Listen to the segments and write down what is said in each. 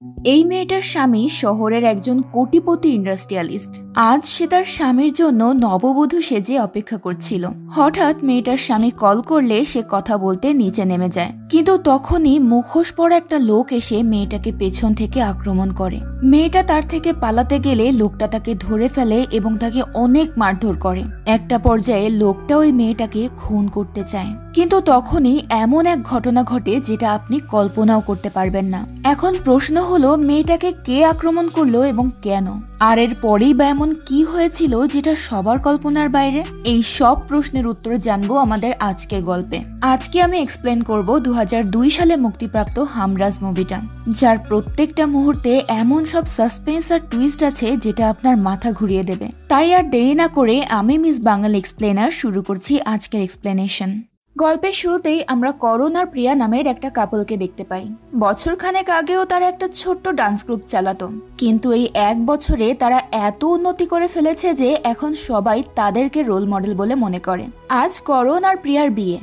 এই মেয়েটার স্বামী শহরের একজন কোটিপতি ইন্ডাস্ট্রিয়ালিস্ট। আজ সে তার স্বামীর জন্য নববধূ সেজে অপেক্ষা করছিল। হঠাৎ মেয়েটার স্বামী কল করলে সে কথা বলতে নিচে নেমে যায়, কিন্তু তখনই মুখোশ পরা একটা লোক এসে মেয়েটাকে পেছন থেকে আক্রমণ করে। মেয়েটা তার থেকে পালাতে গেলে লোকটা তাকে ধরে ফেলে এবং তাকে অনেক মারধর করে। একটা পর্যায়ে লোকটা ওই মেয়েটাকে খুন করতে চায়, কিন্তু তখনই এমন এক ঘটনা ঘটে যেটা আপনি কল্পনাও করতে পারবেন না। এখন প্রশ্ন হলো, মেয়েটাকে কে আক্রমণ করলো এবং কেন? আর এর পরেই বা এমন কি হয়েছিল যেটা সবার কল্পনার বাইরে? এই সব প্রশ্নের উত্তর জানবো আমাদের আজকের গল্পে। আজকে আমি এক্সপ্লেন করব 2002 সালে মুক্তিপ্রাপ্ত হামরাজ মুভিটা, যার প্রত্যেকটা মুহূর্তে এমন সব সাসপেন্স আর টুইস্ট আছে যেটা আপনার মাথা ঘুরিয়ে দেবে। তাই আর দেরি না করে আমি মিস বাঙালি এক্সপ্লেনার শুরু করছি আজকের এক্সপ্লেনেশন। গল্পের শুরুতেই আমরা করণ আর প্রিয়া নামের একটা কাপলকে দেখতে পাই। বছরখানেক আগেও তারা একটা ছোট্ট ডান্স গ্রুপ চালাতো, কিন্তু এই এক বছরে তারা এত উন্নতি করে ফেলেছে যে এখন সবাই তাদেরকে রোল মডেল বলে মনে করে। আজ করণ আর প্রিয়ার বিয়ে।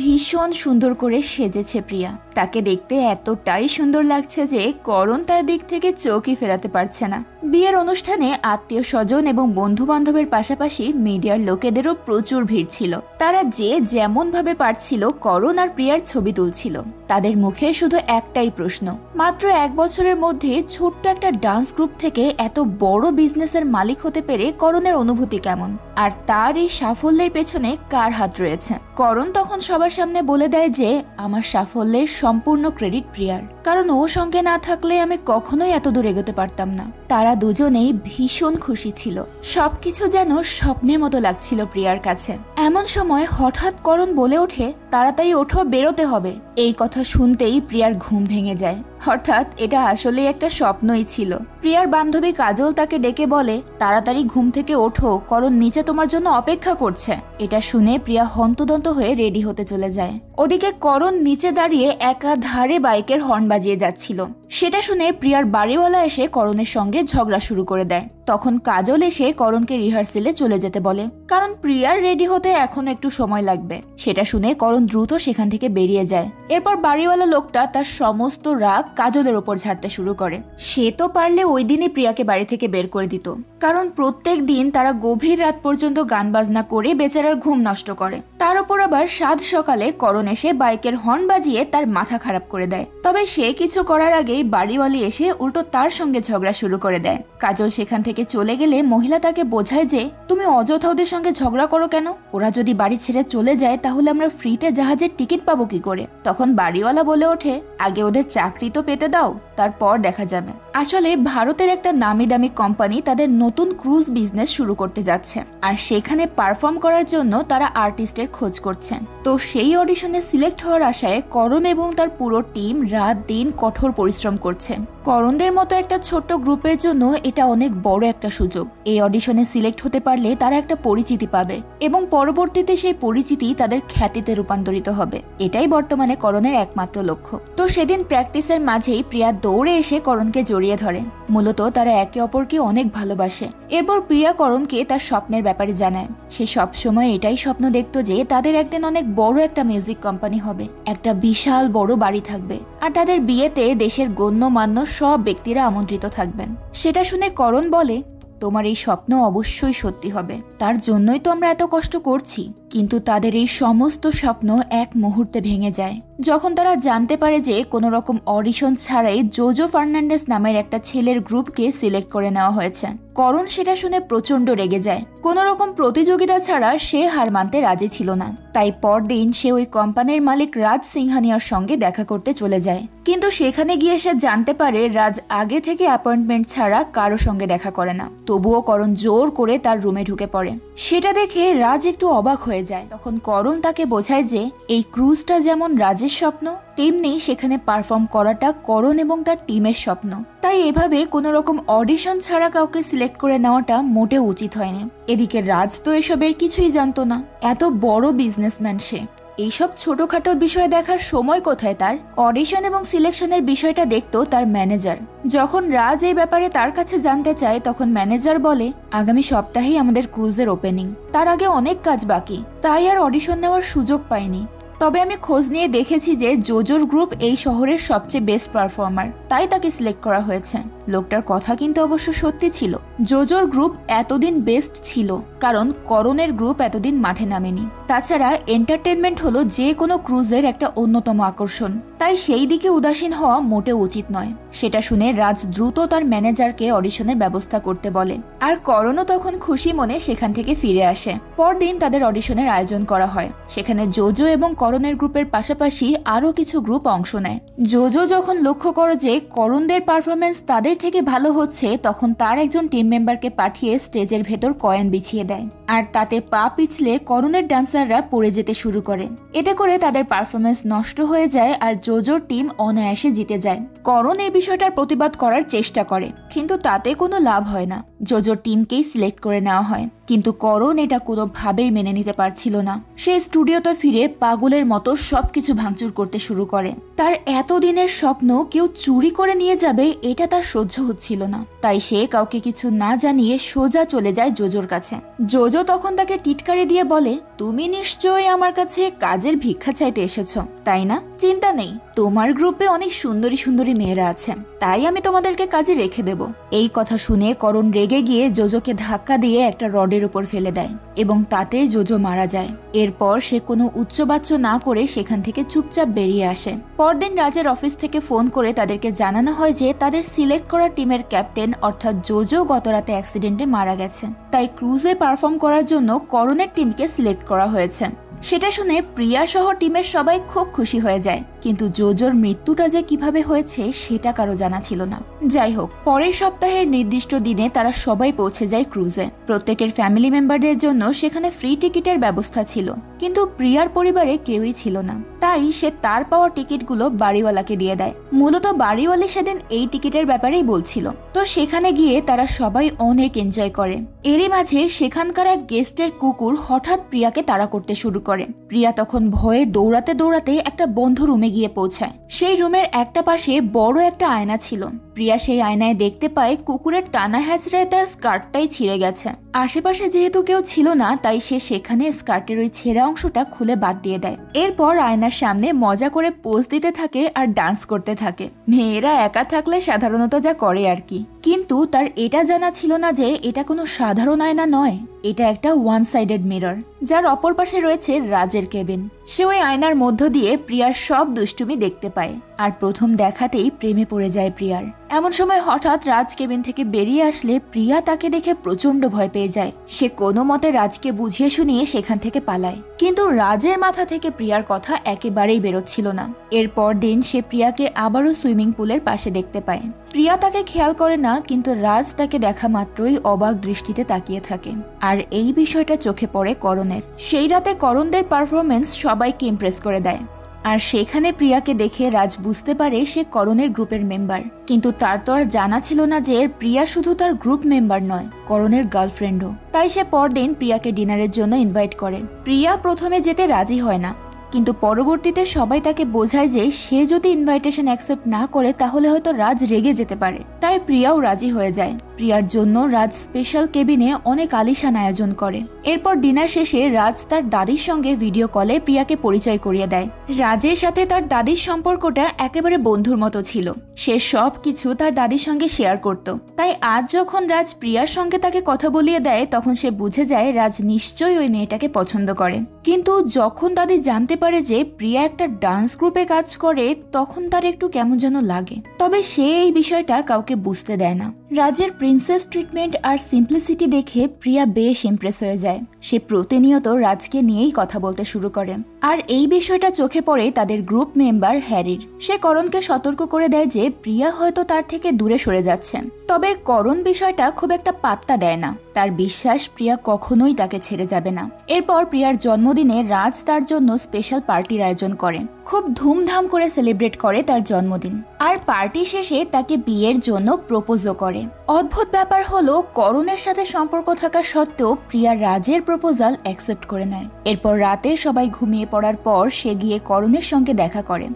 ভীষণ সুন্দর করে সেজেছে প্রিয়া, তাকে দেখতে এতটাই সুন্দর লাগছে যে করণ তার দিক থেকে চোখই ফেরাতে পারছে না। বিয়ের অনুষ্ঠানে আত্মীয় স্বজন এবং বন্ধু বান্ধবের পাশাপাশি মিডিয়ার লোকেদেরও প্রচুর ভিড় ছিল। তারা যে যেমন ভাবে পারছিল করণ আর প্রিয়ার ছবি তুলছিল। তাদের মুখে শুধু একটাই প্রশ্ন, মাত্র এক বছরের মধ্যে ছোট্ট একটা ডান্স গ্রুপ থেকে এত বড় বিজনেসের মালিক হতে পেরে করণের অনুভূতি কেমন, আর তার এই সাফল্যের পেছনে কার হাত রয়েছে? করণ তখন সবার সামনে বলে দেয় যে আমার সাফল্যের সম্পূর্ণ ক্রেডিট প্রিয়ার, কারণ ও সঙ্গে না থাকলে আমি কখনোই এত দূর এগোতে পারতাম না। তারা দুজনেই ভীষণ খুশি ছিল, সবকিছু যেন স্বপ্নের মতো লাগছিল প্রিয়ার কাছে। এমন সময় হঠাৎ করণ বলে ওঠে, তাড়াতাড়ি ওঠো, বেরোতে হবে। এই কথা শুনতেই প্রিয়ার ঘুম ভেঙে যায়। অর্থাৎ এটা আসলে একটা স্বপ্নই ছিল। প্রিয়ার বান্ধবী কাজল তাকে ডেকে বলে, তাড়াতাড়ি ঘুম থেকে ওঠো, করণ নিচে তোমার জন্য অপেক্ষা করছে। এটা শুনে প্রিয়া হন্তদন্ত হয়ে রেডি হতে চলে যায়। ওদিকে করণ নিচে দাঁড়িয়ে একাধারে বাইকের হর্ন বাজিয়ে যাচ্ছিল। সেটা শুনে প্রিয়ার বাড়িওয়ালা এসে করণের সঙ্গে ঝগড়া শুরু করে দেয়। তখন কাজল এসে করণকে রিহার্সেলে চলে যেতে বলে, কারণ প্রিয়ার রেডি হতে এখন একটু সময় লাগবে। সেটা শুনে করণ দ্রুত সেখান থেকে বেরিয়ে যায়। এরপর বাড়িওয়ালা লোকটা তার সমস্ত রাগ কাজলের ওপর ঝাড়তে শুরু করে। সে তো পারলে ওই দিনই প্রিয়াকে বাড়ি থেকে বের করে দিত, কারণ প্রত্যেক দিন তারা গভীর রাত পর্যন্ত গান বাজনা করে বেচারার ঘুম নষ্ট করে। তার উপর আবার সাত সকালে করণ এসে বাইকের হর্ন বাজিয়ে তার মাথা খারাপ করে দেয়। তবে সে কিছু করার আগেই বাড়িওয়ালি এসে উল্টো তার সঙ্গে ঝগড়া শুরু করে দেয়। কাজল সেখান থেকে চলে গেলে মহিলা তাকে বোঝায় যে, তুমি অযথা ওদের সঙ্গে ঝগড়া করো কেন? ওরা যদি বাড়ি ছেড়ে চলে যায় তাহলে আমরা ফ্রিতে জাহাজের টিকিট পাবো কি করে? তখন বাড়িওয়ালা বলে ওঠে, আগে ওদের চাকরি তো পেতে দাও, তারপর দেখা যাবে। আসলে ভারতের একটা নামি দামি কোম্পানি তাদের নতুন ক্রুজ বিজনেস শুরু করতে যাচ্ছে, আর সেখানে পারফর্ম করার জন্য তারা আর্টিস্টের খোঁজ করছে। তো সেই অডিশনে সিলেক্ট হওয়ার আশায় করণ এবং তার পুরো টিম রাত দিন কঠোর পরিশ্রম করছে। করণদের মতো একটা ছোট্ট গ্রুপের জন্য এটা অনেক বড় একটা সুযোগ। এই অডিশনে সিলেক্ট হতে পারলে তারা একটা পরিচিতি পাবে এবং পরবর্তীতে সেই পরিচিতি তাদের খ্যাতিতে রূপান্তরিত হবে। এটাই বর্তমানে করণের একমাত্র লক্ষ্য। তো সেদিন প্র্যাকটিসের মাঝেই প্রিয়া দৌড়ে এসে করণকে জড়িয়ে ধরে। মূলত তারা একে অপরকে অনেক ভালোবাসে। এরপর প্রিয়া করণকে তার স্বপ্নের ব্যাপারে জানায়। সে সবসময় এটাই স্বপ্ন দেখতো যে তাদের একদিন অনেক বড় একটা মিউজিক কোম্পানি হবে, একটা বিশাল বড় বাড়ি থাকবে, আর তাদের বিয়েতে দেশের গণ্যমান্য সব ব্যক্তিরা আমন্ত্রিত থাকবেন। সেটা শুনে করণ বলে, তোমার এই স্বপ্ন অবশ্যই সত্যি হবে, তার জন্যই তো আমরা এত কষ্ট করছি। কিন্তু তাদের এই সমস্ত স্বপ্ন এক মুহূর্তে ভেঙে যায় যখন তারা জানতে পারে যে কোনো রকম অডিশন ছাড়াই জোজো ফার্নান্ডেস নামের একটা ছেলের গ্রুপকে সিলেক্ট করে নেওয়া হয়েছে। করণ সেটা শুনে প্রচন্ড রেগে যায়। কোনো রকম প্রতিযোগিতা ছাড়া সে হার মানতে রাজি ছিল না। তাই পরদিন সে ওই কোম্পানির মালিক রাজ সিংহানিয়ার সঙ্গে দেখা করতে চলে যায়। কিন্তু সেখানে গিয়ে সে জানতে পারে রাজ আগে থেকে অ্যাপয়েন্টমেন্ট ছাড়া কারো সঙ্গে দেখা করে না। তবুও করণ জোর করে তার রুমে ঢুকে পড়ে। সেটা দেখে রাজ একটু অবাক হয়ে যায়। তখন করণ তাকে বোঝায় যে এই ক্রুজটা যেমন রাজের স্বপ্ন, তেমনি সেখানে পারফর্ম করাটা করণ এবং তার টিমের স্বপ্ন। তাই এভাবে কোনো রকম অডিশন ছাড়া কাউকে সিলেক্ট করে নেওয়াটা মোটেও উচিত হয়নি। এদিকে রাজ তো এসবের কিছুই জানতো না। এত বড় বিজনেসম্যান সে, এইসব ছোটখাটো বিষয় দেখার সময় কোথায় তার? অডিশন এবং সিলেকশনের বিষয়টা দেখতো তার ম্যানেজার। যখন রাজ এই ব্যাপারে তার কাছে জানতে চায় তখন ম্যানেজার বলে, আগামী সপ্তাহেই আমাদের ক্রুজের ওপেনিং, তার আগে অনেক কাজ বাকি, তাই আর অডিশন নেওয়ার সুযোগ পায়নি। তবে আমি খোঁজ নিয়ে দেখেছি যে জোজোর গ্রুপ এই শহরের সবচেয়ে বেস্ট পারফর্মার, তাই তাকে সিলেক্ট করা হয়েছে। লোকটার কথা কিন্তু অবশ্য সত্যি ছিল। জোজোর গ্রুপ এতদিন বেস্ট ছিল কারণ করণের গ্রুপ এতদিন মাঠে নামেনি। তাছাড়া এন্টারটেনমেন্ট হলো যে কোনো ক্রুজের একটা অন্যতম আকর্ষণ, তাই সেই দিকে উদাসীন হওয়া মোটেও উচিত নয়। সেটা শুনে রাজ দ্রুত তার ম্যানেজারকে অডিশনের ব্যবস্থা করতে বলে, আর করণও তখন খুশি মনে সেখান থেকে ফিরে আসে। পরদিন তাদের অডিশনের আয়োজন করা হয়। সেখানে জোজো এবং করণের গ্রুপের পাশাপাশি আরো কিছু গ্রুপ অংশ নেয়। জোজো যখন লক্ষ্য করে যে করণদের পারফরমেন্স তাদের থেকে ভালো হচ্ছে, তখন তার একজন টিম মেম্বারকে পাঠিয়ে স্টেজের ভেতর কয়েন বিছিয়ে দেয়, আর তাতে পা পিছলে করণের ডান্সাররা পড়ে যেতে শুরু করে। এতে করে তাদের পারফরমেন্স নষ্ট হয়ে যায় আর জোজোর টিম অনায়াসে জিতে যায়। করণ এই বিষয়টার প্রতিবাদ করার চেষ্টা করে, কিন্তু তাতে কোনো লাভ হয় না। জোজোর টিমকেই সিলেক্ট করে নেওয়া হয়, কিন্তু করণ এটা কোনোভাবেই মেনে নিতে পারছিল না। সে স্টুডিওতে ফিরে পাগলের মতো সবকিছু ভাঙচুর করতে শুরু করে। তার এতদিনের স্বপ্ন কেউ চুরি করে নিয়ে যাবে, এটা তার সহ্য হচ্ছিল না। তাই সে কাউকে কিছু না জানিয়ে সোজা চলে যায় জোজোর কাছে। জোজো তখন তাকে টিটকারি দিয়ে বলে, তুমি নিশ্চয়ই আমার কাছে কাজের ভিক্ষা চাইতে এসেছো, তাই না? চিন্তা নেই, তোমার গ্রুপে অনেক সুন্দরী সুন্দরী মেয়েরা আছে, তাই আমি তোমাদেরকে কাজে রেখে দেব। এই কথা শুনে করণ রেগে গিয়ে জোজোকে ধাক্কা দিয়ে একটা রডের উপর ফেলে দেয় এবং তাতে জোজো মারা যায়। এরপর সে কোনো উচ্চবাচ্য না করে সেখান থেকে চুপচাপ বেরিয়ে আসে। পরদিন রাজের অফিস থেকে ফোন করে তাদেরকে জানানো হয় যে তাদের সিলেক্ট করা টিমের ক্যাপ্টেন অর্থাৎ জোজো গতরাতে অ্যাক্সিডেন্টে মারা গেছে, তাই ক্রুজে পারফর্ম করার জন্য করণের টিমকে সিলেক্ট করা হয়েছে। সেটা শুনে প্রিয়া সহ টিমের সবাই খুব খুশি হয়ে যায়, কিন্তু জোজোর মৃত্যুটা যে কিভাবে হয়েছে সেটা কারো জানা ছিল না। যাই হোক, পরের সপ্তাহের নির্দিষ্ট দিনে তারা সবাই পৌঁছে যায় ক্রুজে। প্রত্যেকের ফ্যামিলি মেম্বারদের জন্য সেখানে ফ্রি টিকিটের ব্যবস্থা ছিল, কিন্তু প্রিয়ার পরিবারে কেউই ছিল না। তাই সে তার পাওয়া টিকিটগুলো বাড়িওয়ালাকে দিয়ে দেয়। মূলত বাড়িওয়ালি সেদিন এই টিকিটের ব্যাপারেই বলছিল। তো সেখানে গিয়ে তারা সবাই অনেক এনজয় করে। এরই মাঝে সেখানকার এক গেস্টের কুকুর হঠাৎ প্রিয়াকে তাড়া করতে শুরু করে। প্রিয়া তখন ভয়ে দৌড়াতে দৌড়াতে একটা বন্ধ রুমে গিয়ে পৌঁছায়। সেই রুমের একটা পাশে বড় একটা আয়না ছিল। প্রিয়া সেই আয়নায় দেখতে পায় কুকুরের টানা হ্যাচড়ায় তার স্কার্টটাই ছিঁড়ে গেছে। আশেপাশে যেহেতু কেউ ছিল না, তাই সে সেখানে স্কার্টের ওই ছেঁড়া অংশটা খুলে বাদ দিয়ে দেয়। এরপর আয়নার সামনে মজা করে পোজ দিতে থাকে আর ডান্স করতে থাকে। মেয়েরা একা থাকলে সাধারণত যা করে আর কি, কিন্তু তার এটা জানা ছিল না যে এটা কোনো সাধারণ আয়না নয়, এটা একটা ওয়ান সাইডেড মিরর, যার অপর পাশে রয়েছে রাজের কেবিন। সে ওই আয়নার মধ্য দিয়ে প্রিয়ার সব দুষ্টুমি দেখতে পায়, আর প্রথম দেখাতেই প্রেমে পড়ে যায় প্রিয়ার। এমন সময় হঠাৎ রাজ কেবিন থেকে বেরিয়ে আসলে প্রিয়া তাকে দেখে প্রচন্ড ভয় পেয়ে যায়। সে কোনো মতে রাজকে বুঝিয়ে শুনিয়ে সেখান থেকে পালায়, কিন্তু রাজের মাথা থেকে প্রিয়ার কথা একেবারেই বেরোচ্ছিল না। এরপর দিন সে প্রিয়াকে আবারও সুইমিং পুলের পাশে দেখতে পায়। প্রিয়া তাকে খেয়াল করে না, কিন্তু রাজ তাকে দেখা মাত্রই অবাক দৃষ্টিতে তাকিয়ে থাকে। আর এই বিষয়টা চোখে পড়ে করণের। সেই রাতে করণদের পারফরমেন্স সবাইকে ইমপ্রেস করে দেয়, আর সেখানে প্রিয়াকে দেখে রাজ বুঝতে পারে সে করণের গ্রুপের মেম্বার। কিন্তু তার তো আর জানা ছিল না যে প্রিয়া শুধু তার গ্রুপ মেম্বার নয়, করণের গার্লফ্রেন্ডও। তাই সে পরদিন প্রিয়াকে ডিনারের জন্য ইনভাইট করে। প্রিয়া প্রথমে যেতে রাজি হয় না, কিন্তু পরবর্তীতে সবাই তাকে বোঝায় যে সে যদি ইনভাইটেশন অ্যাকসেপ্ট না করে তাহলে হয়তো রাজ রেগে যেতে পারে। তাই প্রিয়াও রাজি হয়ে যায়। প্রিয়ার জন্য রাজ স্পেশাল কেবিনে অনেক আলিশান আয়োজন করে। এরপর ডিনার শেষে রাজ তার দাদির সঙ্গে ভিডিও কলে প্রিয়াকে পরিচয় করিয়ে দেয়। রাজের সাথে তার দাদির সম্পর্কটা একেবারে বন্ধুর মতো ছিল। সে সব কিছু তার দাদির সঙ্গে শেয়ার করত। তাই আজ যখন রাজ প্রিয়ার সঙ্গে তাকে কথা বলিয়ে দেয়, তখন সে বুঝে যায় রাজ নিশ্চয়ই ওই মেয়েটাকে পছন্দ করে। কিন্তু যখন দাদি জানতে পারে যে প্রিয়া একটা ডান্স গ্রুপে কাজ করে, তখন তার একটু কেমন যেন লাগে। তবে সে এই বিষয়টা কাউকে বুঝতে দেয় না। রাজের প্রিন্সেস ট্রিটমেন্ট আর সিম্পলিসিটি দেখে প্রিয়া বেশ ইমপ্রেস হয়ে যায়। সে প্রতিনিয়ত রাজকে নিয়েই কথা বলতে শুরু করে। আর এই বিষয়টা চোখে পড়ে তাদের গ্রুপ মেম্বার হ্যারির। সে করণকে সতর্ক করে দেয় যে প্রিয়া হয়তো তার থেকে দূরে সরে যাচ্ছে। তবে করণ বিষয়টা খুব একটা পাত্তা দেয় না। তার বিশ্বাস প্রিয়া কখনোই তাকে ছেড়ে যাবে না। এরপর প্রিয়ার জন্মদিনে রাজ তার জন্য স্পেশাল পার্টির আয়োজন করে। খুব ধুমধাম করে সেলিব্রেট করে তার জন্মদিন। আর পার্টি শেষে তাকে বিয়ের জন্য প্রপোজও করে। অদ্ভুত ব্যাপার হলো, করণের সাথে সম্পর্ক থাকা সত্ত্বেও প্রিয়া রাজের প্রপোজাল অ্যাকসেপ্ট করে নেয়। এরপর রাতে সবাই ঘুমিয়ে পড়ার পর সে গিয়ে করণের সঙ্গে দেখা করে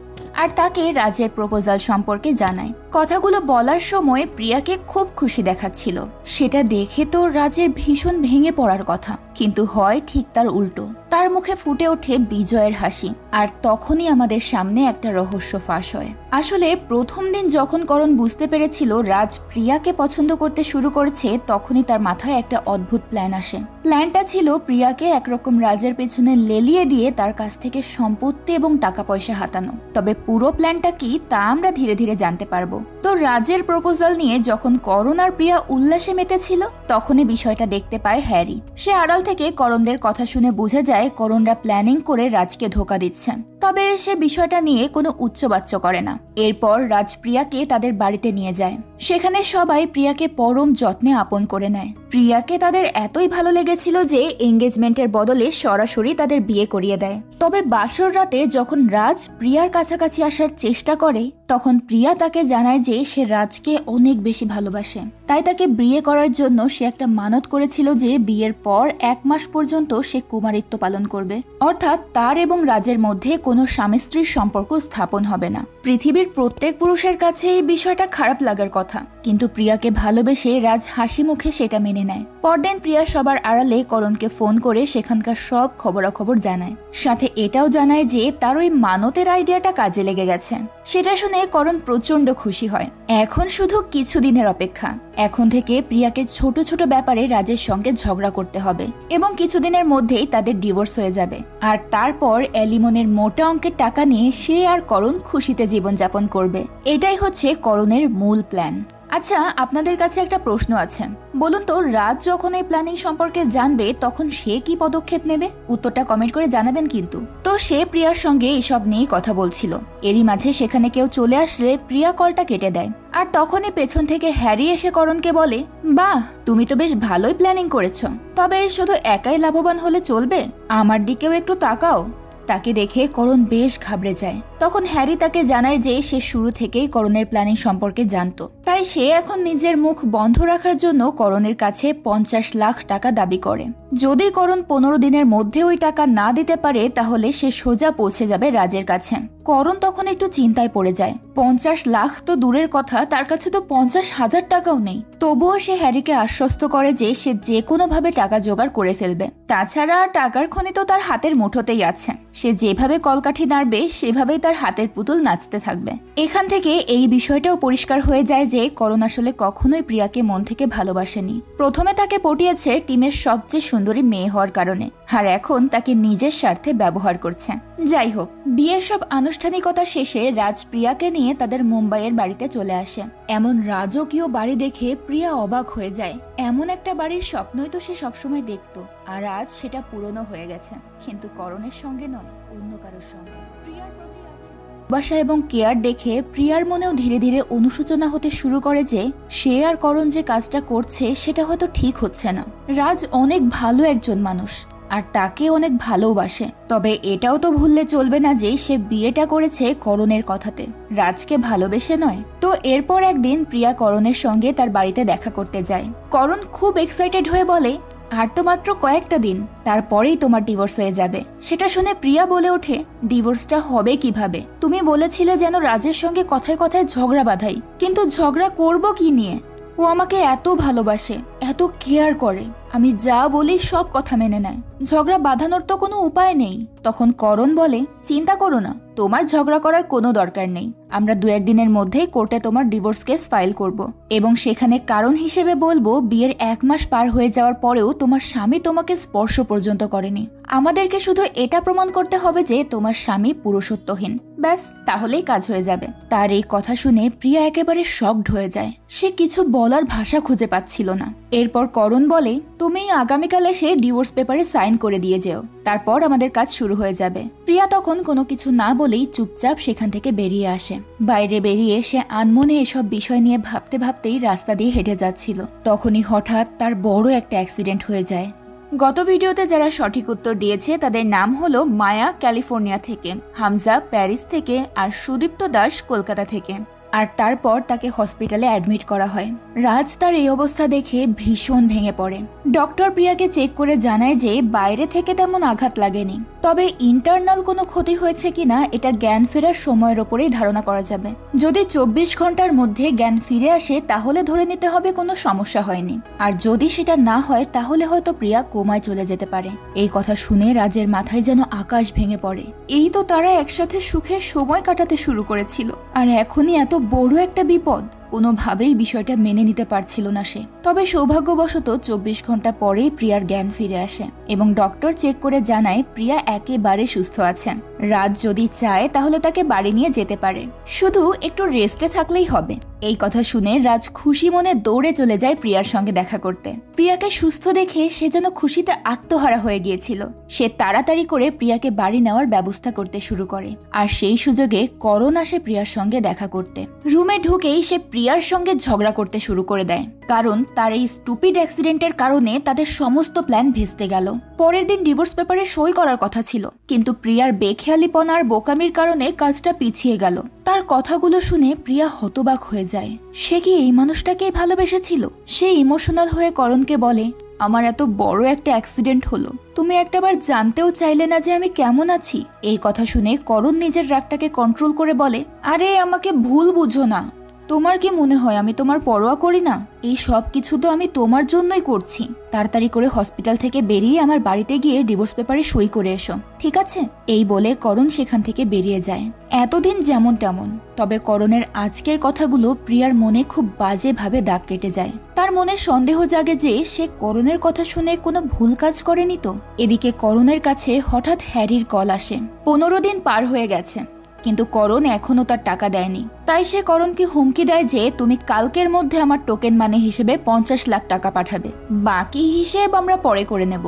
আর তাকে রাজের প্রপোজাল সম্পর্কে জানায়। কথাগুলো বলার সময় প্রিয়াকে খুব খুশি দেখাচ্ছিল। সেটা দেখে তো রাজের ভীষণ ভেঙে পড়ার কথা। কিন্তু হয় ঠিক তার উল্টো। তার মুখে ফুটে ওঠে বিজয়ের হাসি। আর তখনই আমাদের সামনে একটা রহস্য ফাঁস হয়। আসলে প্রথম দিন যখন করণ বুঝতে পেরেছিল রাজ প্রিয়াকে পছন্দ করতে শুরু করেছে, তখনই তার মাথায় একটা অদ্ভুত প্ল্যান আসে। প্ল্যানটা ছিল প্রিয়াকে একরকম রাজের পেছনে লেলিয়ে দিয়ে তার কাছ থেকে সম্পত্তি এবং টাকা পয়সা হাতানো। তবে পুরো প্ল্যানটা কি তা আমরা ধীরে ধীরে জানতে পারবো। তো রাজের প্রপোজাল নিয়ে যখন করণ আর প্রিয়া উল্লাসে মেতেছিল, তখনই বিষয়টা দেখতে পায় হ্যারি। সে আড়াল থেকে করণদের কথা শুনে বুঝে যায় করণরা প্ল্যানিং করে রাজকে ধোকা দিচ্ছে। তবে সে বিষয়টা নিয়ে কোনো উচ্চবাচ্য করে না। এরপর রাজ প্রিয়াকে তাদের বাড়িতে নিয়ে যায়। সেখানে সবাই প্রিয়াকে পরম যত্নে আপন করে নেয়। প্রিয়াকে তাদের এতই ভালো লেগেছিল যে এঙ্গেজমেন্টের বদলে সরাসরি তাদের বিয়ে করিয়ে দেয়। তবে বাসর রাতে যখন রাজ প্রিয়ার কাছাকাছি আসার চেষ্টা করে, তখন প্রিয়া তাকে জানায় যে সে রাজকে অনেক বেশি ভালোবাসে। তাই তাকে বিয়ে করার জন্য সে একটা মানত করেছিল যে বিয়ের পর 1 মাস পর্যন্ত সে কুমারিত্ব পালন করবে। অর্থাৎ তার এবং রাজের মধ্যে কোনো স্বামী স্ত্রীর সম্পর্ক স্থাপন হবে না। পৃথিবীর প্রত্যেক পুরুষের কাছে এই বিষয়টা খারাপ লাগার কথা, কিন্তু প্রিয়াকে ভালোবেসে রাজ হাসি মুখে সেটা মেনে নেয়। পরদিন প্রিয়া সবার আড়ালে করণকে ফোন করে সেখানকার সব খবরাখবর জানায়। সাথে এটাও জানায় যে তার ওই মানতের আইডিয়াটা কাজে লেগে গেছে। সেটা শুনে করণ প্রচন্ড খুশি হয়। এখন শুধু কিছুদিনের অপেক্ষা। এখন থেকে প্রিয়াকে ছোট ছোট ব্যাপারে রাজের সঙ্গে ঝগড়া করতে হবে এবং কিছুদিনের মধ্যেই তাদের ডিভোর্স হয়ে যাবে। আর তারপর অ্যালিমনের মোটা অঙ্কের টাকা নিয়ে সে আর করণ খুশিতে জীবনযাপন করবে। এটাই হচ্ছে করণের মূল প্ল্যান। আচ্ছা, আপনাদের কাছে একটা প্রশ্ন আছে। বলুন তো, রাজ যখন এই প্ল্যানিং সম্পর্কে জানবে তখন সে কি পদক্ষেপ নেবে? উত্তরটা কমেন্ট করে জানাবেন কিন্তু। তো সে প্রিয়ার সঙ্গে এসব নিয়ে কথা বলছিল। এরই মাঝে সেখানে কেউ চলে আসলে প্রিয়া কলটা কেটে দেয়। আর তখনই পেছন থেকে হ্যারি এসে করণকে বলে, বাহ, তুমি তো বেশ ভালোই প্ল্যানিং করেছো। তবে শুধু একাই লাভবান হলে চলবে, আমার দিকেও একটু তাকাও। তাকে দেখে করণ বেশ ঘাবড়ে যায়। তখন হ্যারি তাকে জানায় যে সে শুরু থেকেই করণের প্ল্যানিং সম্পর্কে জানতো। তাই সে এখন নিজের মুখ বন্ধ রাখার জন্য করণের কাছে 50 লাখ টাকা দাবি করে। যদি করণ 15 দিনের মধ্যে ওই টাকা না দিতে পারে, তাহলে সে সোজা পৌঁছে যাবে রাজের কাছে। করণ তখন একটু চিন্তায় পড়ে যায়। 50 লাখ তো দূরের কথা, তার কাছে তো 50,000 টাকাও নেই। তবুও সে হ্যারিকে আশ্বস্ত করে যে সে যে কোনো ভাবে টাকা জোগাড় করে ফেলবে। তাছাড়া টাকার খনি তো তার হাতের মুঠোতেই আছে। সে যেভাবে কলকাঠি নাড়বে সেভাবেই তার হাতের পুতুল নাচতে থাকবে। এখান থেকে এই বিষয়টাও পরিষ্কার হয়ে যায় যে করণ আসলে কখনোই প্রিয়াকে মন থেকে ভালোবাসেনি। প্রথমে তাকে পটিয়েছে টিমের সবচেয়ে সুন্দরী মেয়ে হওয়ার কারণে, আর এখন তাকে নিজের স্বার্থে ব্যবহার করছে। যাই হোক, বিয়ের সব আনুষ্ঠানিকতা শেষে রাজ প্রিয়াকে নিয়ে তাদের মুম্বাইয়ের বাড়িতে চলে আসে। এমন রাজকীয় বাড়ি দেখে প্রিয়া অবাক হয়ে যায়। এমন একটা বাড়ির স্বপ্নই তো সে সবসময় দেখতো, আর আজ সেটা পূরণও হয়ে গেছে। কিন্তু করণের সঙ্গে নয়, অন্য কারোর সঙ্গে। প্রিয়ার প্রতি ভালোবাসা এবং কেয়ার দেখে প্রিয়ার মনেও ধীরে ধীরে অনুশোচনা হতে শুরু করে যে সে আর করণ যে কাজটা করছে সেটা হয়তো ঠিক হচ্ছে না। রাজ অনেক ভালো একজন মানুষ, আর তাকে অনেক ভালোবাসে। তবে এটাও তো ভুললে চলবে না যে সে বিয়েটা করেছে করণের কথাতে, রাজকে ভালোবেসে নয়। তো এরপর একদিন প্রিয়া করণের সঙ্গে তার বাড়িতে দেখা করতে যায়। করণ খুব এক্সাইটেড হয়ে বলে, আর তো মাত্র কয়েকটা দিন, তারপরেই তোমার ডিভোর্স হয়ে যাবে। সেটা শুনে প্রিয়া বলে ওঠে, ডিভোর্সটা হবে কিভাবে? তুমি বলেছিলে যেন রাজের সঙ্গে কথায় কথায় ঝগড়া বাঁধাই, কিন্তু ঝগড়া করব কি নিয়ে? ও আমাকে এত ভালোবাসে, এত কেয়ার করে, আমি যা বলি সব কথা মেনে নেয়। ঝগড়া বাঁধানোর তো কোনো উপায় নেই। তখন করণ বলে, চিন্তা করো না, তোমার ঝগড়া করার কোনো দরকার নেই। আমরা 2-1 দিনের মধ্যেই কোর্টে তোমার ডিভোর্স কেস ফাইল করব এবং সেখানে কারণ হিসেবে বলবো বিয়ের 1 মাস পার হয়ে যাওয়ার পরেও তোমার স্বামী তোমাকে স্পর্শ পর্যন্ত করেনি। আমাদেরকে শুধু এটা প্রমাণ করতে হবে যে তোমার স্বামী পুরুষত্বহীন। ব্যাস, তাহলেই কাজ হয়ে যাবে। তার এই কথা শুনে প্রিয়া একেবারে শকড হয়ে যায়। সে কিছু বলার ভাষা খুঁজে পাচ্ছিল না। এরপর করণ বলে, তুমি আগামীকাল এসে ডিভোর্স পেপারে সাইন করে দিয়ে যেও, তারপর আমাদের কাজ শুরু হয়ে যাবে। প্রিয়া তখন কোনো কিছু না বলেই চুপচাপ সেখান থেকে বেরিয়ে আসে। বাইরে বেরিয়ে সে আনমনে এসব বিষয় নিয়ে ভাবতে ভাবতেই রাস্তা দিয়ে হেঁটে যাচ্ছিল। তখনই হঠাৎ তার বড় একটা অ্যাক্সিডেন্ট হয়ে যায়। গত ভিডিওতে যারা সঠিক উত্তর দিয়েছে তাদের নাম হলো মায়া ক্যালিফোর্নিয়া থেকে, হামজা প্যারিস থেকে, আর সুদীপ্ত দাস কলকাতা থেকে। আর তারপর তাকে হসপিটালে অ্যাডমিট করা হয়। রাজ তার এই অবস্থা দেখে ভীষণ ভেঙে পড়ে। ডক্টর প্রিয়াকে চেক করে জানায় যে বাইরে থেকে তেমন আঘাত লাগেনি, তবে ইন্টারনাল কোনো ক্ষতি হয়েছে কিনা এটা জ্ঞান ফেরার সময়ের ওপরেই ধারণা করা যাবে। যদি 24 ঘন্টার মধ্যে জ্ঞান ফিরে আসে তাহলে ধরে নিতে হবে কোনো সমস্যা হয়নি, আর যদি সেটা না হয় তাহলে হয়তো প্রিয়া কোমায় চলে যেতে পারে। এই কথা শুনে রাজের মাথায় যেন আকাশ ভেঙে পড়ে। এই তো তারা একসাথে সুখের সময় কাটাতে শুরু করেছিল, আর এখনই এত বড় একটা বিপদ। কোনোভাবেই বিষয়টা মেনে নিতে পারছিল না সে। তবে সৌভাগ্যবশত 24 ঘন্টা পরেই প্রিয়ার জ্ঞান ফিরে আসে এবং ডক্টর চেক করে জানায় প্রিয়া একেবারে সুস্থ আছে। রাজ যদি চায় তাহলে তাকে বাড়ি নিয়ে যেতে পারে, শুধু একটু রেস্টে থাকলেই হবে। এই কথা শুনে রাজ খুশি মনে দৌড়ে চলে যায় প্রিয়ার সঙ্গে দেখা করতে। প্রিয়াকে সুস্থ দেখে সে যেন খুশিতে আত্মহারা হয়ে গিয়েছিল। সে তাড়াতাড়ি করে প্রিয়াকে বাড়ি নেওয়ার ব্যবস্থা করতে শুরু করে, আর সেই সুযোগে করণ আসে প্রিয়ার সঙ্গে দেখা করতে। রুমে ঢুকেই সে প্রিয়ার সঙ্গে ঝগড়া করতে শুরু করে দেয়, কারণ তার এই স্টুপিড অ্যাক্সিডেন্টের কারণে তাদের সমস্ত প্ল্যান ভেস্তে গেল। পরের দিন ডিভোর্স পেপারে সই করার কথা ছিল, কিন্তু প্রিয়ার বেখেয়ালিপনা আর বোকামির কারণে কাজটা পিছিয়ে গেল। তার কথাগুলো শুনে প্রিয়া হতবাক হয়ে যায়। সে কি এই মানুষটাকেই ভালোবেসেছিল? সে ইমোশনাল হয়ে করণকে বলে, আমার এত বড় একটা অ্যাক্সিডেন্ট হলো, তুমি একটাবার জানতেও চাইলে না যে আমি কেমন আছি। এই কথা শুনে করণ নিজের রাগটাকে কন্ট্রোল করে বলে, আরে আমাকে ভুল বুঝো না, তোমার কি মনে হয় আমি তোমার পরোয়া করি না? এই সব কিছু তো আমি তোমার জন্যই করছি। তাড়াতাড়ি করে হসপিটাল থেকে বেরিয়ে আমার বাড়িতে গিয়ে ডিভোর্স পেপারে সই করে এসো, ঠিক আছে? এই বলে করণ সেখান থেকে বেরিয়ে যায়। এতদিন যেমন তেমন, তবে করণের আজকের কথাগুলো প্রিয়ার মনে খুব বাজেভাবে দাগ কেটে যায়। তার মনে সন্দেহ জাগে যে সে করণের কথা শুনে কোনো ভুল কাজ করেনি তো। এদিকে করণের কাছে হঠাৎ হ্যারির কল আসে। 15 দিন পার হয়ে গেছে, কিন্তু করণ এখনো তার টাকা দেয়নি। তাই সে করণকে হুমকি দেয় যে তুমি কালকের মধ্যে আমার টোকেন মানি হিসেবে 50 লাখ টাকা পাঠাবে, বাকি হিসেব আমরা পরে করে নেব।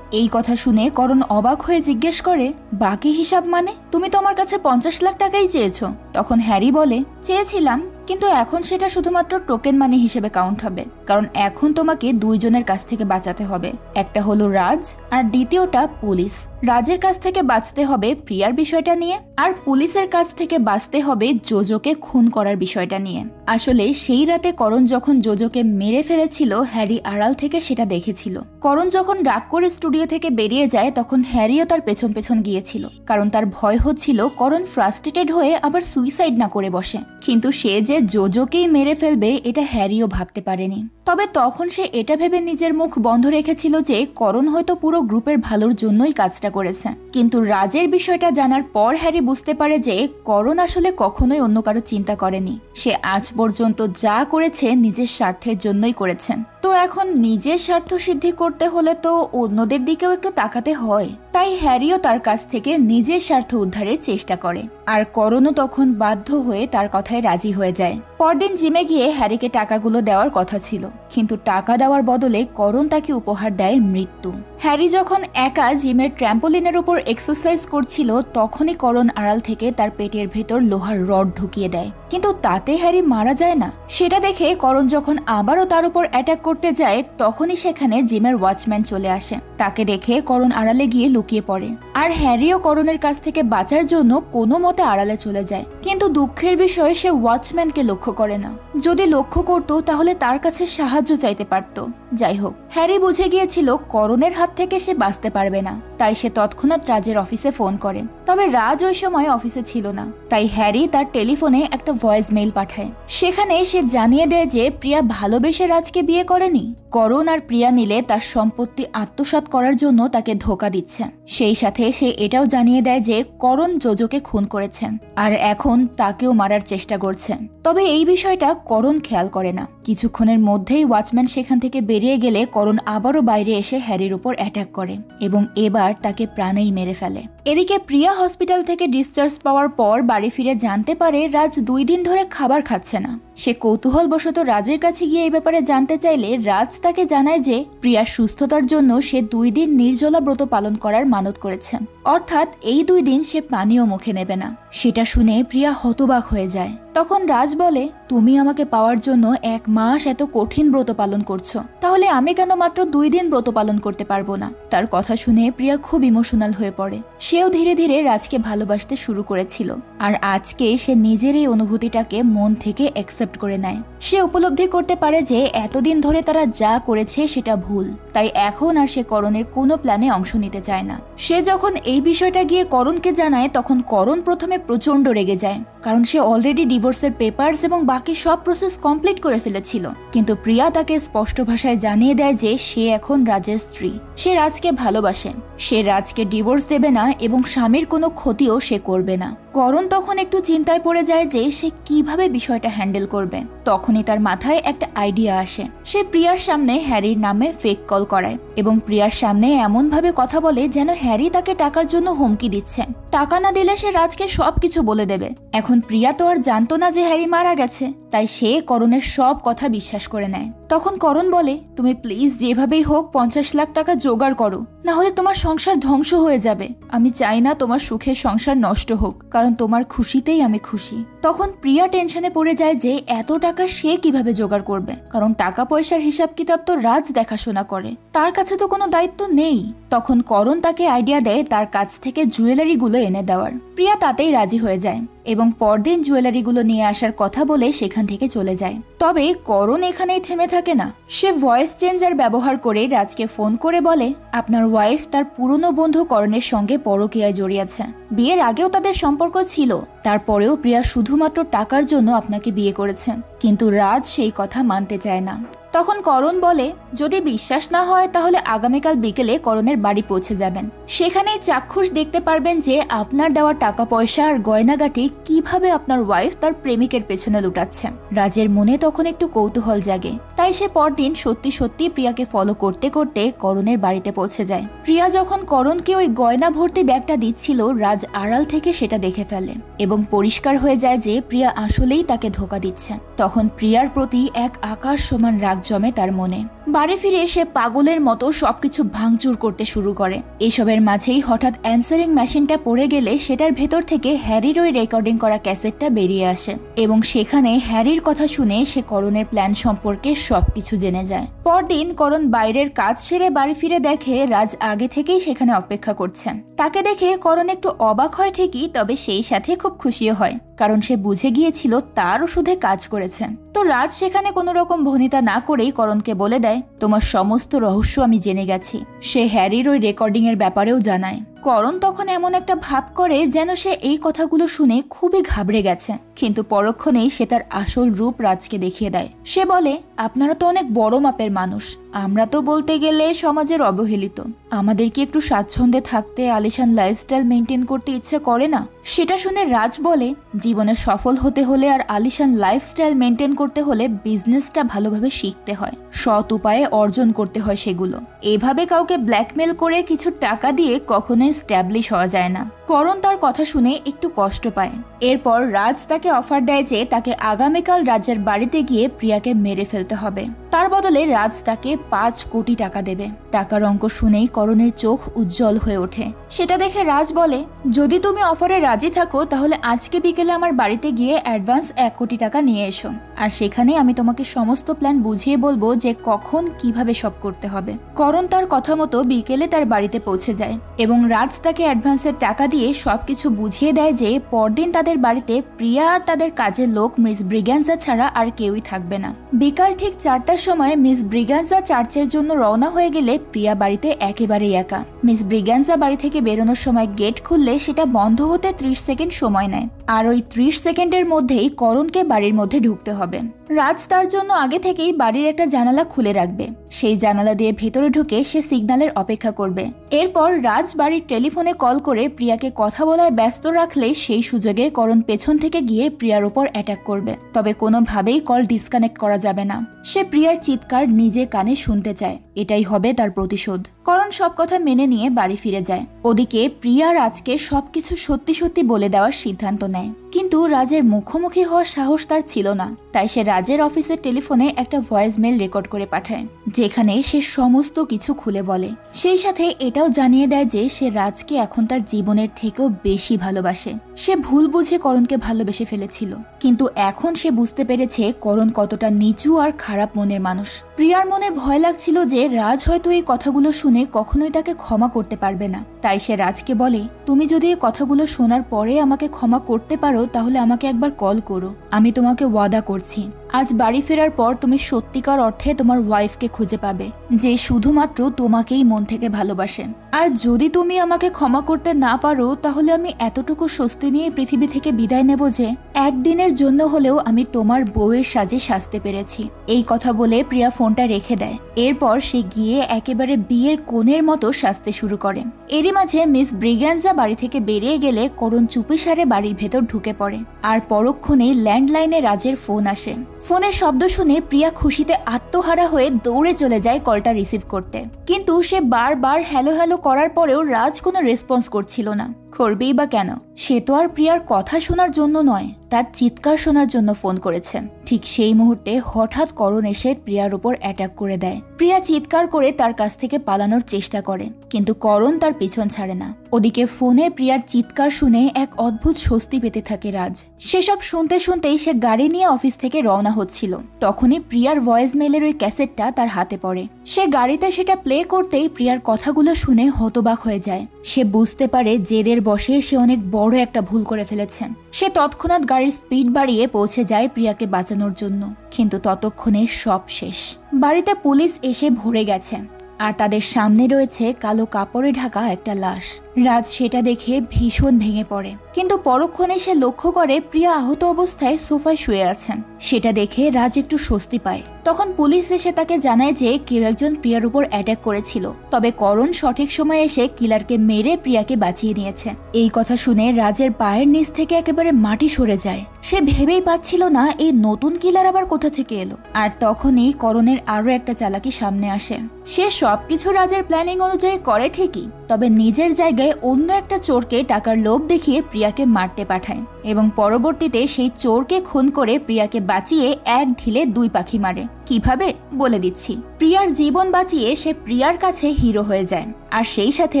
এই কথা শুনে করণ অবাক হয়ে জিজ্ঞেস করে, বাকি হিসাব মানে? তুমি তো আমার কাছে 50 লাখ টাকাই চেয়েছো। তখন হ্যারি বলে, চেয়েছিলাম, কিন্তু এখন সেটা শুধুমাত্র টোকেন মানি হিসেবে কাউন্ট হবে, কারণ এখন তোমাকে দুইজনের কাছ থেকে বাঁচাতে হবে। একটা হলো রাজ, আর দ্বিতীয়টা পুলিশ। রাজের কাছ থেকে বাঁচতে হবে প্রিয়ার বিষয়টা নিয়ে, আর পুলিশের কাছ থেকে বাঁচতে হবে জোজোকে খুন করার বিষয়টা নিয়ে। আসলে সেই রাতে করণ যখন জোজোকে মেরে ফেলেছিল, হ্যারি আড়াল থেকে সেটা দেখেছিল। করণ যখন রাগ করে স্টুডিও থেকে বেরিয়ে যায়, তখন হ্যারিও তার পেছন পেছন গিয়েছিল, কারণ তার ভয় হচ্ছিল করণ ফ্রাস্ট্রেটেড হয়ে আবার সুইসাইড না করে বসে। কিন্তু সে যে জোজোকেই মেরে ফেলবে এটা হ্যারিও ভাবতে পারেনি। তবে তখন সে এটা ভেবে নিজের মুখ বন্ধ রেখেছিল যে করণ হয়তো পুরো গ্রুপের ভালোর জন্যই কাজটা করেছে। কিন্তু রাজের বিষয়টা জানার পর হ্যারি বুঝতে পারে যে করণ আসলে কখনোই অন্য কারো চিন্তা করেনি। সে আজ পর্যন্ত যা করেছে নিজের স্বার্থের জন্যই করেছেন। তো এখন নিজের স্বার্থ সিদ্ধি করতে হলে তো অন্যদের দিকেও একটু তাকাতে হয়। তাই হ্যারিও তার কাছ থেকে নিজের স্বার্থ উদ্ধারের চেষ্টা করে, আর করণও তখন বাধ্য হয়ে তার কথায় রাজি হয়ে যায়। পরদিন জিমে গিয়ে হ্যারিকে টাকাগুলো দেওয়ার কথা ছিল, কিন্তু টাকা দেওয়ার বদলে করণ তাকে উপহার দেয় মৃত্যু। হ্যারি যখন একা জিমের ট্র্যাম্পোলিনের উপর এক্সারসাইজ করছিল, তখনই করণ আড়াল থেকে তার পেটের ভেতর লোহার রড ঢুকিয়ে দেয়, কিন্তু তাতে হ্যারি মারা যায় না। সেটা দেখে করণ যখন আবারও তার উপর অ্যাটাক করতে যায়, তখনই সেখানে জিমের ওয়াচম্যান চলে আসে। তাকে দেখে করণ আড়ালে গিয়ে লুকিয়ে পড়ে, আর হ্যারিও করণের কাছ থেকে বাঁচার জন্য কোনো মতে আড়ালে চলে যায়। কিন্তু দুঃখের বিষয় সে ওয়াচম্যানকে লক্ষ্য করে না। যদি লক্ষ্য করত তাহলে তার কাছে সাহায্য চাইতে পারত। যাই হোক, হ্যারি বুঝে গিয়েছিল করণের হাত থেকে সে বাঁচতে পারবে না, তাই সে তৎক্ষণাৎ রাজের অফিসে ফোন করে। তবে রাজ ওই সময় অফিসে ছিল না, তাই হ্যারি তার টেলিফোনে একটা ভয়েস মেইল পাঠায়। সেখানে সে জানিয়ে দেয় যে প্রিয়া ভালোবেসে রাজকে বিয়ে করেনি, করণ আর প্রিয়া মিলে তার সম্পত্তি আত্মসাৎ করার জন্য তাকে ধোঁকা দিচ্ছে। সেই সাথে সে এটাও জানিয়ে দেয় যে করণ জোজোকে খুন করেছে, আর এখন তাকেও মারার চেষ্টা করছে। তবে এই বিষয়টা করণ খেয়াল করে না। কিছুক্ষণের মধ্যেই ওয়াচম্যান সেখান থেকে বেরিয়ে গেলে করণ আবারও বাইরে এসে হ্যারির উপর অ্যাটাক করে এবং এবার তাকে প্রাণেই মেরে ফেলে। এদিকে প্রিয়া হসপিটাল থেকে ডিসচার্জ পাওয়ার পর বাড়ি ফিরে জানতে পারে রাজ 2 দিন ধরে খাবার খাচ্ছে না। সে কৌতূহলবশত রাজের কাছে গিয়ে এই ব্যাপারে জানতে চাইলে রাজ তাকে জানায় যে প্রিয়ার সুস্থতার জন্য সে 2 দিন নির্জলা ব্রত পালন করার মানত করেছে, অর্থাৎ এই 2 দিন সে পানিও মুখে নেবে না। সেটা শুনে প্রিয়া হতবাক হয়ে যায়। তখন রাজ বলে, তুমি আমাকে পাওয়ার জন্য 1 মাস এত কঠিন ব্রত পালন করছো, তাহলে আমি কেন মাত্র 2 দিন ব্রত পালন করতে পারবো না? তার কথা শুনে প্রিয়া খুব ইমোশনাল হয়ে পড়ে। সেও ধীরে ধীরে রাজকে ভালোবাসতে শুরু করেছিল, আর আজকে সে নিজের এই অনুভূতিটাকে মন থেকে অ্যাকসেপ্ট করে নেয়। সে উপলব্ধি করতে পারে যে এতদিন ধরে তারা যা করেছে সেটা ভুল, তাই এখন আর সে করণের কোনো প্ল্যানে অংশ নিতে চায় না। সে যখন এই বিষয়টা গিয়ে করণকে জানায় তখন করণ প্রথমে প্রচন্ড রেগে যায়, কারণ সে অলরেডি ডিভোর্সের পেপারস এবং বাকি সব প্রসেস কমপ্লিট করে ফেলেছিল। কিন্তু প্রিয়া তাকে স্পষ্ট ভাষায় জানিয়ে দেয় যে সে এখন রাজের স্ত্রী, সে রাজকে ভালোবাসে, সে রাজকে ডিভোর্স দেবে না এবং স্বামীর কোনো ক্ষতিও সে করবে না। করণ তখন একটু চিন্তায় পড়ে যায় যে সে কিভাবে বিষয়টা হ্যান্ডেল করবে। তখনই তার মাথায় একটা আইডিয়া আসে। সে প্রিয়ার সামনে হ্যারির নামে ফেক কল করায় এবং প্রিয়ার সামনে এমন ভাবে কথা বলে যেন হ্যারি তাকে টাকার জন্য হুমকি দিচ্ছে, টাকা না দিলে সে রাজকে সবকিছু বলে দেবে। এখন প্রিয়া তো আর জানতো না যে হ্যারি মারা গেছে, তাই সে করণের সব কথা বিশ্বাস করে নেয়। তখন করণ বলে, তুমি প্লিজ যেভাবেই হোক 50 লাখ টাকা জোগাড় করো, না হলে তোমার সংসার ধ্বংস হয়ে যাবে। আমি চাই না তোমার সুখের সংসার নষ্ট হোক, কারণ তোমার খুশিতেই আমি খুশি। তখন প্রিয়া টেনশনে পড়ে যায় যে এত টাকা সে কিভাবে জোগাড় করবে, কারণ টাকা পয়সার হিসাব কিতাব তো রাজ দেখাশোনা করে, তার কাছে তো কোনো দায়িত্ব নেই। তখন করণ তাকে আইডিয়া দেয় তার কাছ থেকে জুয়েলারিগুলো এনে দেওয়ার। প্রিয়া তাতেই রাজি হয়ে যায় এবং পরদিন জুয়েলারিগুলো নিয়ে আসার কথা বলে সেখান থেকে চলে যায়। তবে করণ এখানেই থেমে থাকে না, সে ভয়েস চেঞ্জার ব্যবহার করে রাজকে ফোন করে বলে আপনার ওয়াইফ তার পুরনো বন্ধু করণের সঙ্গে পরকীয়ায় জড়িয়েছে। বিয়ের আগেও তাদের সম্পর্ক ছিল, তারপরেও প্রিয়া শুধুমাত্র টাকার জন্য আপনাকে বিয়ে করেছে। কিন্তু রাজ সেই কথা মানতে চায় না। তখন করণ বলে যদি বিশ্বাস না হয় তাহলে আগামীকাল বিকেলে করণের বাড়ি পৌঁছে যাবেন, সেখানেই চাক্ষুষ দেখতে পারবেন যে আপনার দেওয়া টাকা পয়সা আর গয়নাগাটি কিভাবে আপনার ওয়াইফ তার প্রেমিকের পেছনে লুটাচ্ছে। রাজের মনে তখন একটু কৌতূহল জাগে, তাই সে পরদিন সত্যি সত্যি প্রিয়াকে ফলো করতে করতে করণের বাড়িতে পৌঁছে যায়। প্রিয়া যখন করণকে ওই গয়না ভর্তি ব্যাগটা দিচ্ছিল, রাজ আড়াল থেকে সেটা দেখে ফেলে এবং পরিষ্কার হয়ে যায় যে প্রিয়া আসলেই তাকে ধোঁকা দিচ্ছে। তখন প্রিয়ার প্রতি এক আকাশ সমান রাগ জমে তার মনে। বাড়ি ফিরে সে পাগলের মতো সবকিছু ভাঙচুর করতে শুরু করে। এসবের মাঝেই হঠাৎ অ্যান্সারিং মেশিনটা পড়ে গেলে সেটার ভেতর থেকে হ্যারির ওই রেকর্ডিং করা ক্যাসেটটা বেরিয়ে আসে এবং সেখানে হ্যারির কথা শুনে সে করণের প্ল্যান সম্পর্কে সবকিছু জেনে যায়। পরদিন করণ বাইরের কাজ সেরে বাড়ি ফিরে দেখে রাজ আগে থেকেই সেখানে অপেক্ষা করছে। তাকে দেখে করণ একটু অবাক হয় ঠিকই, তবে সেই সাথে খুব খুশিও হয়, কারণ সে বুঝে গিয়েছিল তার ওষুধে কাজ করেছে। তো রাজ সেখানে কোনো রকম ভনিতা না করেই করণকে বলে দেয় তোমার সমস্ত রহস্য আমি জেনে গেছি। সে হ্যারির ওই রেকর্ডিং এর ব্যাপারেও জানায়। করণ তখন এমন একটা ভাব করে যেন সে এই কথাগুলো শুনে খুবই ঘাবড়ে গেছে, কিন্তু পরক্ষণেই সে তার আসল রূপ রাজকে দেখিয়ে দেয়। সে বলে আপনারা তো অনেক বড় মাপের মানুষ, আমরা তো বলতে গেলে সমাজের অবহেলিত। আমাদের কি একটু স্বাচ্ছন্দ্যে থাকতে আলিশান লাইফস্টাইল মেনটেন করতে ইচ্ছে করে না? সেটা শুনে রাজ বলে জীবনে সফল হতে হলে আর আলিশান লাইফস্টাইল মেনটেন করতে হলে বিজনেসটা ভালোভাবে শিখতে হয়, সৎ উপায়ে অর্জন করতে হয় সেগুলো। এভাবে কাউকে ব্ল্যাকমেল করে কিছু টাকা দিয়ে কখনোই স্ট্যাবলিশ হওয়া যায় না। করণ তার কথা শুনে একটু কষ্ট পায়। এরপর রাজ তাকে অফার দেয় যে তাকে আগামীকাল রাজের বাড়িতে গিয়ে প্রিয়াকে মেরে ফেলতে হবে, তার বদলে রাজ তাকে 5 কোটি টাকা দেবে। টাকার অঙ্ক শুনেই করণের চোখ উজ্জ্বল হয়ে ওঠে। সেটা দেখে রাজ বলে যদি তুমি অফারে রাজি থাকো তাহলে আজকে বিকেলে আমার বাড়িতে গিয়ে অ্যাডভান্স 1 কোটি টাকা নিয়ে এসো, আর সেখানে আমি তোমাকে সমস্ত প্ল্যান বুঝিয়ে বলবো যে কখন কিভাবে সব করতে হবে। করণ তার কথা মতো বিকেলে তার বাড়িতে পৌঁছে যায় এবং রাজ তাকে অ্যাডভান্সের টাকা দিয়ে সবকিছু বুঝিয়ে দেয় যে পরদিন তাদের বাড়িতে প্রিয়া আর তাদের কাজের লোক মিস ব্রিগ্যান্সা ছাড়া আর কেউই থাকবে না। বিকাল ঠিক 4টার সময় মিস ব্রিগ্যান্সা চার্চের জন্য রওনা হয়ে গেলে প্রিয়া বাড়িতে একেবারেই একা। মিস ব্রিগ্যান্সা বাড়ি থেকে বেরোনোর সময় গেট খুললে সেটা বন্ধ হতে 30 সেকেন্ড সময় নেয়, আর ওই 30 সেকেন্ডের মধ্যেই করণকে বাড়ির মধ্যে ঢুকতে হবে। রাজ তার জন্য আগে থেকেই বাড়ির একটা জানালা খুলে রাখবে, সেই জানালা দিয়ে ভেতরে ঢুকে সে সিগন্যালের অপেক্ষা করবে। এরপর রাজ বাড়ির টেলিফোনে কল করে প্রিয়াকে কথা বলায় ব্যস্ত রাখলে সেই সুযোগে করণ পেছন থেকে গিয়ে প্রিয়ার উপর অ্যাটাক করবে। তবে কোনোভাবেই কল ডিসকানেক্ট করা যাবে না, সে প্রিয়ার চিৎকার নিজে কানে শুনতে চায়, এটাই হবে তার প্রতিশোধ। করণ সব কথা মেনে নিয়ে বাড়ি ফিরে যায়। ওদিকে প্রিয়া রাজকে সবকিছু সত্যি সত্যি বলে দেওয়ার সিদ্ধান্ত নেয়, কিন্তু রাজের মুখোমুখি হওয়ার সাহস তার ছিল না, তাই সে রাজের অফিসের টেলিফোনে একটা ভয়েস মেল রেকর্ড করে পাঠায়, যেখানে সে সমস্ত কিছু খুলে বলে। সেই সাথে এটাও জানিয়ে দেয় যে সে রাজকে এখন তার জীবনের থেকেও বেশি ভালোবাসে। সে ভুল বুঝে করণকে ভালোবেসে ফেলেছিল, কিন্তু এখন সে বুঝতে পেরেছে করণ কতটা নিচু আর খারাপ মনের মানুষ। প্রিয়ার মনে ভয় লাগছিল যে রাজ হয়তো এই কথাগুলো শুনে কখনোই তাকে ক্ষমা করতে পারবে না, তাই সে রাজকে বলে তুমি যদি এই কথাগুলো শোনার পরে আমাকে ক্ষমা করতে পারো তাহলে আমাকে একবার কল করো, আমি তোমাকে ওয়াদা করছি আজ বাড়ি ফেরার পর তুমি সত্যিকার অর্থে তোমার ওয়াইফকে খুঁজে পাবে, যে শুধুমাত্র তোমাকেই মন থেকে ভালোবাসে। আর যদি তুমি আমাকে ক্ষমা করতে না পারো, তাহলে আমি এতটুকু স্বস্তি নিয়ে পৃথিবী থেকে বিদায় নেব যে একদিনের জন্য হলেও আমি তোমার বউয়ের সাজে সাজতে পেরেছি। এই কথা বলে প্রিয়া ফোনটা রেখে দেয়। এরপর সে গিয়ে একেবারে বিয়ের কোণের মতো সাজতে শুরু করে। এরই মাঝে মিস ব্রিগ্যাঞ্জা বাড়ি থেকে বেরিয়ে গেলে করণ চুপিসারে বাড়ির ভেতর ঢুকে পড়ে। আর পরক্ষণে ল্যান্ডলাইনে রাজের ফোন আসে। ফোনের শব্দ শুনে প্রিয়া খুশিতে আত্মহারা হয়ে দৌড়ে চলে যায় কলটা রিসিভ করতে। কিন্তু সে বারবার হ্যালো হ্যালো করার পরেও রাজ কোনো রেসপন্স করছিল না। করবেই বা কেন? সে তো আর প্রিয়ার কথা শোনার জন্য নয়, তার চিৎকার শোনার জন্য ফোন করেছে। ঠিক সেই মুহূর্তে হঠাৎ করণ এসে প্রিয়ার উপর অ্যাটাক করে দেয়। প্রিয়া চিৎকার করে তার কাছ থেকে পালানোর চেষ্টা করে, কিন্তু করণ তার পিছন ছাড়ে না। ওদিকে ফোনে প্রিয়ার চিৎকার শুনে এক অদ্ভুত স্বস্তি পেতে থাকে রাজ। সেসব শুনতে শুনতেই সে গাড়ি নিয়ে অফিস থেকে রওনা হচ্ছিল। তখনই প্রিয়ার ভয়েস মেইলের ওই ক্যাসেটটা তার হাতে পড়ে। সে গাড়িতে সেটা প্লে করতেই প্রিয়ার কথাগুলো শুনে হতবাক হয়ে যায়। সে বুঝতে পারে জেদের বশে সে অনেক বড় একটা ভুল করে ফেলেছে। সে তৎক্ষণাৎ গাড়ির স্পিড বাড়িয়ে পৌঁছে যায় প্রিয়াকে বাঁচানোর জন্য, কিন্তু ততক্ষণে সব শেষ। বাড়িতে পুলিশ এসে ভরে গেছে, আর তাদের সামনে রয়েছে কালো কাপড়ে ঢাকা একটা লাশ। রাজ সেটা দেখে ভীষণ ভেঙে পড়ে, কিন্তু পরক্ষণে সে লক্ষ্য করে প্রিয়া আহত অবস্থায় সোফায় শুয়ে আছেন। সেটা দেখে রাজ একটু স্বস্তি পায়। তখন পুলিশ এসে তাকে জানায় যে কেউ একজন প্রিয়ার উপর অ্যাটাক করেছিল, তবে করণ সঠিক সময়ে এসে কিলারকে মেরে প্রিয়াকে বাঁচিয়ে নিয়েছে। এই কথা শুনে রাজের পায়ের নিচ থেকে একেবারে মাটি সরে যায়। সে ভেবেই পাচ্ছিল না এই নতুন কিলার আবার কোথা থেকে এলো। আর তখনই করণের আরো একটা চালাকি সামনে আসে। সে সবকিছু রাজের প্ল্যানিং অনুযায়ী করে ঠিকই, তবে নিজের জায়গায় অন্য একটা চোরকে টাকার লোভ দেখিয়ে প্রিয়াকে মারতে পাঠায় এবং পরবর্তীতে সেই চোরকে খুন করে প্রিয়াকে বাঁচিয়ে এক ঢিলে দুই পাখি মারে। কিভাবে বলে দিচ্ছি। প্রিয়ার জীবন বাঁচিয়ে সে প্রিয়ার কাছে হিরো হয়ে যায়, আর সেই সাথে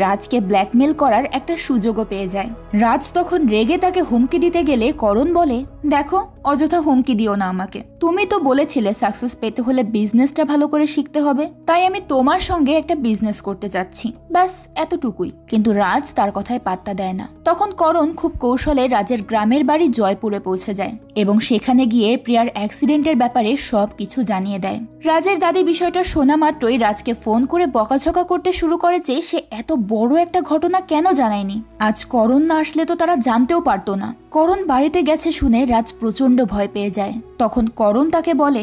রাজকে ব্ল্যাকমেল করার একটা সুযোগও পেয়ে যায়। রাজ তখন রেগে তাকে হুমকি দিতে গেলে করণ বলে, দেখো অযথা হুমকি দিও না আমাকে। তুমি তো বলেছিলে সাকসেস পেতে হলে বিজনেসটা ভালো করে শিখতে হবে, তাই আমি তোমার সঙ্গে একটা বিজনেস করতে চাচ্ছি, ব্যাস এতটুকুই। কিন্তু রাজ তার কথায় পাত্তা দেয় না। তখন করণ খুব কৌশলে রাজের গ্রামের বাড়ি জয়পুরে পৌঁছে যায় এবং সেখানে গিয়ে প্রিয়ার অ্যাক্সিডেন্টের ব্যাপারে সবকিছু জানিয়ে দেয়। রাজের দাদি বিষয়টা শোনা মাত্রই রাজকে ফোন করে বকাঝকা করতে শুরু করে যে সে এত বড় একটা ঘটনা কেন জানায়নি। আজ করণ না আসলে তো তারা জানতেও পারতো না। করণ বাড়িতে গেছে শুনে রাজ প্রচন্ড ভয় পেয়ে যায়। তখন করণ তাকে বলে,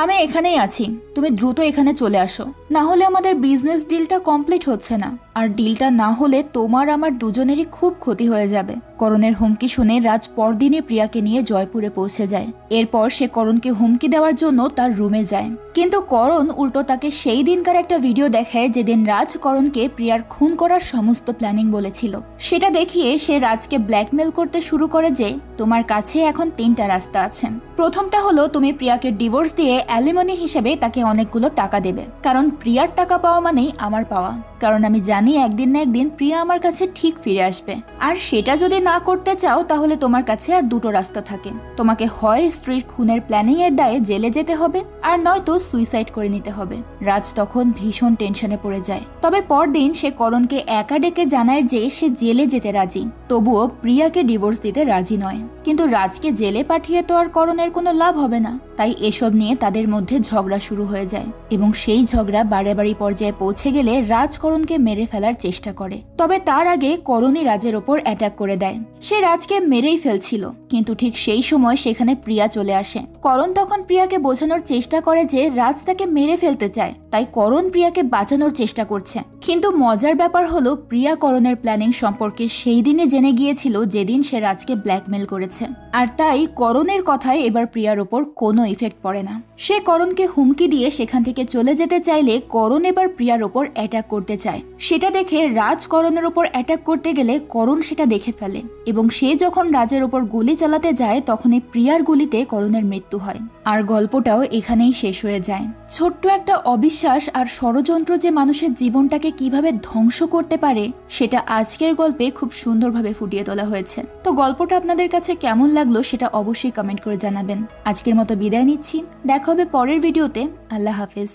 আমি এখানেই আছি, তুমি দ্রুত এখানে চলে আসো, না হলে আমাদের বিজনেস ডিলটা কমপ্লিট হচ্ছে না, আর ডিলটা না হলে তোমার আমার দুজনেরই খুব ক্ষতি হয়ে যাবে। করণের হুমকি শুনে রাজ পরদিনই প্রিয়াকে নিয়ে জয়পুরে পৌঁছে যায়। এরপর সে করণকে হুমকি দেওয়ার জন্য তার রুমে যায়, কিন্তু করণ উল্টো তাকে সেই দিনকার একটা ভিডিও দেখায় যেদিন রাজ করণকে প্রিয়ার খুন করার সমস্ত প্ল্যানিং বলেছিল। সেটা দেখিয়ে সে রাজকে ব্ল্যাকমেল করতে শুরু করে যে তোমার কাছে এখন তিনটা রাস্তা আছে। প্রথমটা হলো তুমি প্রিয়াকে ডিভোর্স দিয়ে অ্যালিমনি হিসেবে তাকে অনেকগুলো টাকা দেবে, কারণ প্রিয়ার টাকা পাওয়া মানেই আমার পাওয়া, কারণ আমি জানি একদিন না একদিন প্রিয়া আমার কাছে ঠিক ফিরে আসবে। আর সেটা যদি না করতে চাও তাহলে তোমার কাছে আর দুটো রাস্তা থাকে, তোমাকে হয় স্ত্রীর খুনের প্ল্যানিং এর দায়ে জেলে যেতে হবে, আর নয়তো সুইসাইড করে নিতে হবে। রাজ তখন ভীষণ টেনশনে পড়ে যায়। তবে পরদিন সে করণকে একা ডেকে জানায় যে সে জেলে যেতে রাজি, তবুও প্রিয়াকে ডিভোর্স দিতে রাজি নয়। কিন্তু রাজকে জেলে পাঠিয়ে তো আর করণের কোনো লাভ হবে না, তাই এসব নিয়ে তাদের মধ্যে ঝগড়া শুরু হয়ে যায় এবং সেই ঝগড়া বাড়াবাড়ি পর্যায়ে পৌঁছে গেলে রাজ করণকে মেরে ফেলার চেষ্টা করে। তবে তার আগে করণই রাজের ওপর অ্যাটাক করে দেয়। সে রাজকে মেরেই ফেলছিল, কিন্তু ঠিক সেই সময় সেখানে প্রিয়া চলে আসে। করণ তখন প্রিয়াকে বোঝানোর চেষ্টা করে যে রাজ তাকে মেরে ফেলতে চায়, তাই করণ প্রিয়াকে বাঁচানোর চেষ্টা করছে। কিন্তু মজার ব্যাপার হলো প্রিয়া করণের প্ল্যানিং সম্পর্কে সেই দিনে জেনে গিয়েছিল যেদিন সে রাজকে ব্ল্যাকমেল করেছে, আর তাই করণের কথায় এবার প্রিয়ার ওপর কোনো ইফেক্ট পড়ে না। সে করণকে হুমকি দিয়ে সেখান থেকে চলে যেতে চাইলে করণ এবার প্রিয়ার ওপর অ্যাটাক করতে চায়। সেটা দেখে রাজ করণের ওপর অ্যাটাক করতে গেলে করণ সেটা দেখে ফেলে এবং সে যখন রাজের ওপর গুলি চালাতে যায় তখনই প্রিয়ার গুলিতে করণের মৃত্যু হয়। আর গল্পটাও এখানেই শেষ হয়ে যায়। ছোট্ট একটা অবিশ্বাস আর ষড়যন্ত্র যে মানুষের জীবনটাকে কিভাবে ধ্বংস করতে পারে সেটা আজকের গল্পে খুব সুন্দরভাবে ফুটিয়ে তোলা হয়েছে। তো গল্পটা আপনাদের কাছে কেমন লাগলো সেটা অবশ্যই কমেন্ট করে জানাবেন। আজকের মতো বিদায় নিচ্ছি, দেখা হবে পরের ভিডিওতে। আল্লাহ হাফেজ।